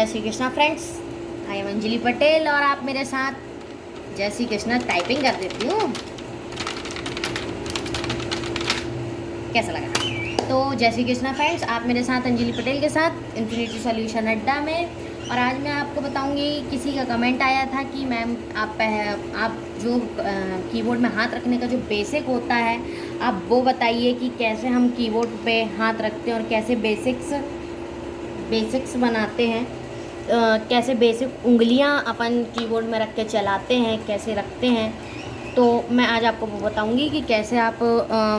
जय Shri Krishna friends, I am Anjali Patel और आप मेरे साथ जय श्री कृष्णा टाइपिंग कर देती हूँ। कैसा लगा? तो जय श्री कृष्णा फ्रेंड्स, आप मेरे साथ अंजलि पटेल के साथ इन्फिनिटी सॉल्यूशन अड्डा में। और आज मैं आपको बताऊंगी, किसी का कमेंट आया था कि मैम आप जो कीबोर्ड में हाथ रखने का जो बेसिक होता है आप वो बताइए कि कैसे हम कीबोर्ड पे हाथ रखते हैं और कैसे बेसिक्स बनाते हैं, कैसे बेसिक उंगलियां अपन कीबोर्ड में रख के चलाते हैं, कैसे रखते हैं। तो मैं आज आपको वो बताऊंगी कि कैसे आप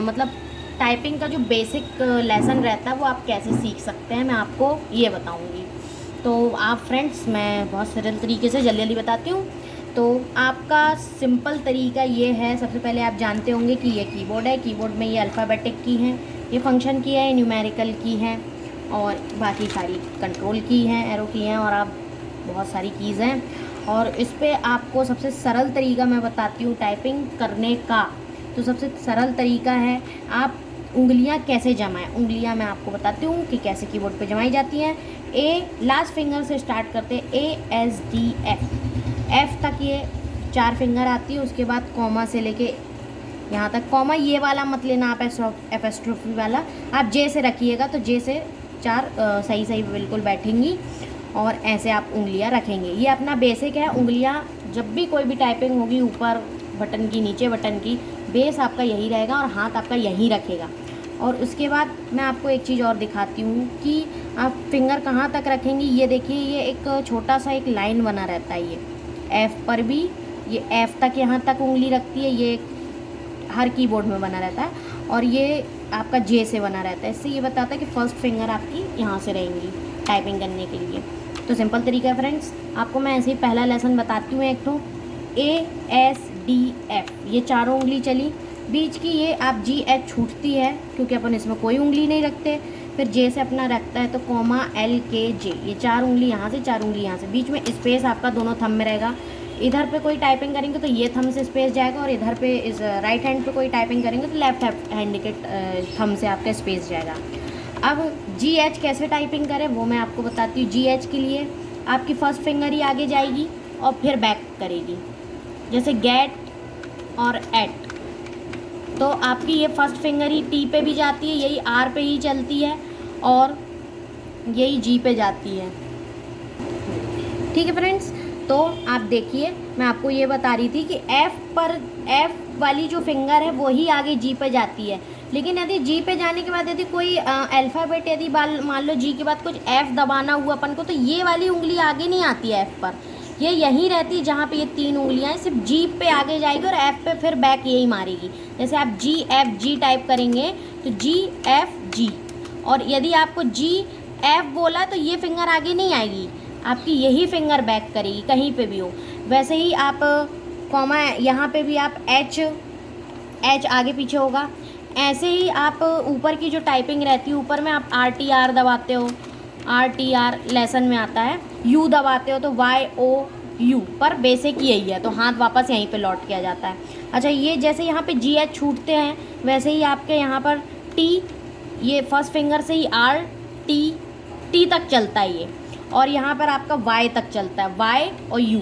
मतलब टाइपिंग का जो बेसिक लेसन रहता है वो आप कैसे सीख सकते हैं, मैं आपको ये बताऊंगी। तो आप फ्रेंड्स, मैं बहुत सरल तरीके से जल्दी बताती हूँ। तो आपका सिंपल तरीका ये है, सबसे पहले आप जानते होंगे कि ये कीबोर्ड है। कीबोर्ड में ये अल्फ़ाबेटिक की है, ये फंक्शन की है, न्यूमेरिकल की है और बाकी सारी कंट्रोल की हैं, एरो की हैं और आप बहुत सारी कीज़ हैं। और इस पे आपको सबसे सरल तरीका मैं बताती हूँ टाइपिंग करने का। तो सबसे सरल तरीका है, आप उंगलियां कैसे जमाएं। उंगलियां मैं आपको बताती हूँ कि कैसे कीबोर्ड पे जमाई जाती हैं। लास्ट फिंगर से स्टार्ट करते हैं, एफ तक ये 4 फिंगर आती है। उसके बाद कॉमा से लेके यहाँ तक, कॉमा ये वाला मत लेना आप, एपोस्ट्रोफी वाला आप जे से रखिएगा, तो जे से 4 सही बिल्कुल बैठेंगी और ऐसे आप उंगलियां रखेंगे। ये अपना बेसिक है। उंगलियां जब भी कोई भी टाइपिंग होगी, ऊपर बटन की, नीचे बटन की, बेस आपका यही रहेगा और हाथ आपका यहीं रखेगा। और उसके बाद मैं आपको एक चीज़ और दिखाती हूँ कि आप फिंगर कहाँ तक रखेंगी। ये देखिए, ये एक छोटा सा एक लाइन बना रहता है। ये एफ़ पर भी, ये एफ़ तक यहाँ तक उंगली रखती है, ये हर कीबोर्ड में बना रहता है। और ये आपका जे से बना रहता है। इससे ये बताता है कि फर्स्ट फिंगर आपकी यहाँ से रहेंगी टाइपिंग करने के लिए। तो सिंपल तरीका है फ्रेंड्स। आपको मैं ऐसे ही पहला लेसन बताती हूँ। एक तो ASDF, ये चारों उंगली चली। बीच की ये आप GH छूटती है क्योंकि अपन इसमें कोई उंगली नहीं रखते। फिर जे से अपना रखता है तो कॉमा LKJ, ये 4 उंगली यहाँ से, 4 उंगली यहाँ से। बीच में स्पेस आपका दोनों थंब में रहेगा। इधर पे कोई टाइपिंग करेंगे तो ये थंब से स्पेस जाएगा और इधर पे इस राइट हैंड पे कोई टाइपिंग करेंगे तो लेफ्ट हैंड के थंब से आपका स्पेस जाएगा। अब GH कैसे टाइपिंग करें वो मैं आपको बताती हूँ। GH के लिए आपकी फर्स्ट फिंगर ही आगे जाएगी और फिर बैक करेगी, जैसे गेट और एट। तो आपकी ये फर्स्ट फिंगर ही T पे भी जाती है, यही R पे ही चलती है और यही G पे जाती है। ठीक है फ्रेंड्स, तो आप देखिए, मैं आपको ये बता रही थी कि F वाली जो फिंगर है वही आगे G पे जाती है। लेकिन यदि G पे जाने के बाद यदि कोई अल्फ़ाबेट, यदि मान लो G के बाद कुछ F दबाना हुआ अपन को, तो ये वाली उंगली आगे नहीं आती है F पर, ये यहीं रहती है जहाँ पे ये 3 उंगलियाँ हैं। सिर्फ G पे आगे जाएगी और F पे फिर बैक यही मारेगी। जैसे आप GFG टाइप करेंगे तो GFG, और यदि आपको GF बोला तो ये फिंगर आगे नहीं आएगी, आपकी यही फिंगर बैक करेगी कहीं पे भी हो। वैसे ही आप कॉमा, यहाँ पे भी आप H आगे पीछे होगा। ऐसे ही आप ऊपर की जो टाइपिंग रहती है, ऊपर में आप RTR दबाते हो, RTR लेसन में आता है। U दबाते हो तो YOU, पर बेसिक यही है, तो हाथ वापस यहीं पे लौट किया जाता है। अच्छा, ये जैसे यहाँ पे GH छूटते हैं वैसे ही आपके यहाँ पर T, ये फर्स्ट फिंगर से ही T तक चलता है ये, और यहाँ पर आपका Y तक चलता है, Y और U।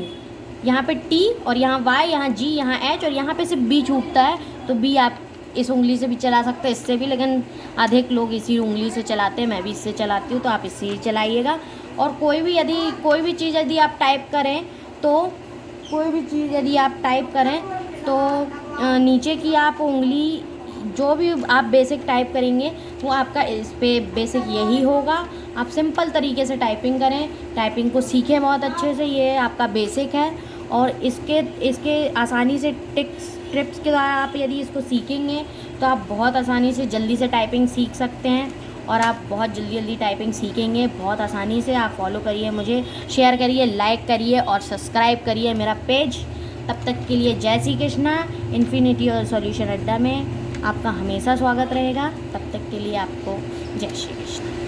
यहाँ पे T और यहाँ Y, यहाँ G, यहाँ H और यहाँ पे सिर्फ B छूटता है। तो B आप इस उंगली से भी चला सकते हैं, इससे भी, लेकिन अधिक लोग इसी उंगली से चलाते हैं, मैं भी इससे चलाती हूँ, तो आप इससे ही चलाइएगा। और कोई भी चीज़ यदि आप टाइप करें तो नीचे की आप उंगली, जो भी आप बेसिक टाइप करेंगे वो आपका इस पे बेसिक यही होगा। आप सिंपल तरीके से टाइपिंग करें, टाइपिंग को सीखें बहुत अच्छे से, ये आपका बेसिक है। और इसके आसानी से ट्रिप्स के द्वारा आप यदि इसको सीखेंगे तो आप बहुत आसानी से जल्दी से टाइपिंग सीख सकते हैं और आप बहुत जल्दी टाइपिंग सीखेंगे बहुत आसानी से। आप फॉलो करिए मुझे, शेयर करिए, लाइक करिए और सब्सक्राइब करिए मेरा पेज। तब तक के लिए जय श्री कृष्णा। इन्फिनिटी और सॉल्यूशन अड्डा में आपका हमेशा स्वागत रहेगा। तब तक के लिए आपको जय श्री कृष्ण।